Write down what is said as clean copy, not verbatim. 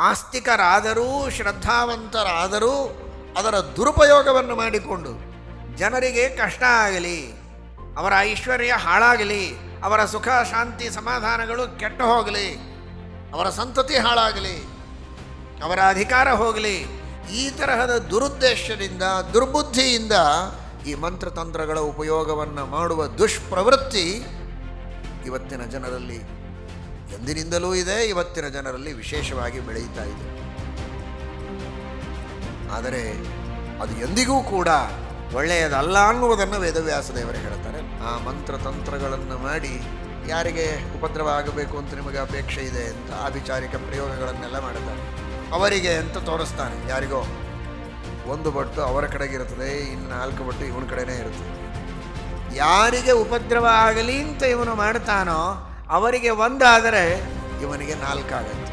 ಆಸ್ತಿಕರಾದರೂ ಶ್ರದ್ಧಾವಂತರಾದರೂ ಅದರ ದುರುಪಯೋಗವನ್ನು ಮಾಡಿಕೊಂಡು ಜನರಿಗೆ ಕಷ್ಟ ಆಗಲಿ, ಅವರ ಐಶ್ವರ್ಯ ಹಾಳಾಗಲಿ, ಅವರ ಸುಖ ಶಾಂತಿ ಸಮಾಧಾನಗಳು ಕೆಟ್ಟು ಹೋಗಲಿ, ಅವರ ಸಂತತಿ ಹಾಳಾಗಲಿ, ಅವರ ಅಧಿಕಾರ ಹೋಗಲಿ, ಈ ತರಹದ ದುರುದ್ದೇಶದಿಂದ ದುರ್ಬುದ್ಧಿಯಿಂದ ಈ ಮಂತ್ರತಂತ್ರಗಳ ಉಪಯೋಗವನ್ನು ಮಾಡುವ ದುಷ್ಪ್ರವೃತ್ತಿ ಇವತ್ತಿನ ಜನರಲ್ಲಿ ಎಂದಿನಿಂದಲೂ ಇದೆ, ಇವತ್ತಿನ ಜನರಲ್ಲಿ ವಿಶೇಷವಾಗಿ ಬೆಳೆಯುತ್ತಾ ಇದೆ. ಆದರೆ ಅದು ಎಂದಿಗೂ ಕೂಡ ಒಳ್ಳೆಯದಲ್ಲ ಅನ್ನುವುದನ್ನು ವೇದವ್ಯಾಸ ದೇವರು ಹೇಳ್ತಾರೆ. ಆ ಮಂತ್ರತಂತ್ರಗಳನ್ನು ಮಾಡಿ ಯಾರಿಗೆ ಉಪದ್ರವ ಆಗಬೇಕು ಅಂತ ನಿಮಗೆ ಅಪೇಕ್ಷೆ ಇದೆ ಅಂತ ಆಭಿಚಾರಿಕ ಪ್ರಯೋಗಗಳನ್ನೆಲ್ಲ ಮಾಡುತ್ತಾರೆ. ಅವರಿಗೆ ಅಂತ ತೋರಿಸ್ತಾನೆ, ಯಾರಿಗೋ ಒಂದು ಬಟ್ಟು ಅವರ ಕಡೆಗಿರುತ್ತದೆ, ಇನ್ನು 4 ಬಟ್ಟು ಇವನ ಕಡೆನೇ ಇರುತ್ತದೆ. ಯಾರಿಗೆ ಉಪದ್ರವ ಆಗಲಿ ಅಂತ ಇವನು ಮಾಡ್ತಾನೋ ಅವರಿಗೆ 1 ಆದರೆ ಇವನಿಗೆ 4 ಆಗುತ್ತೆ.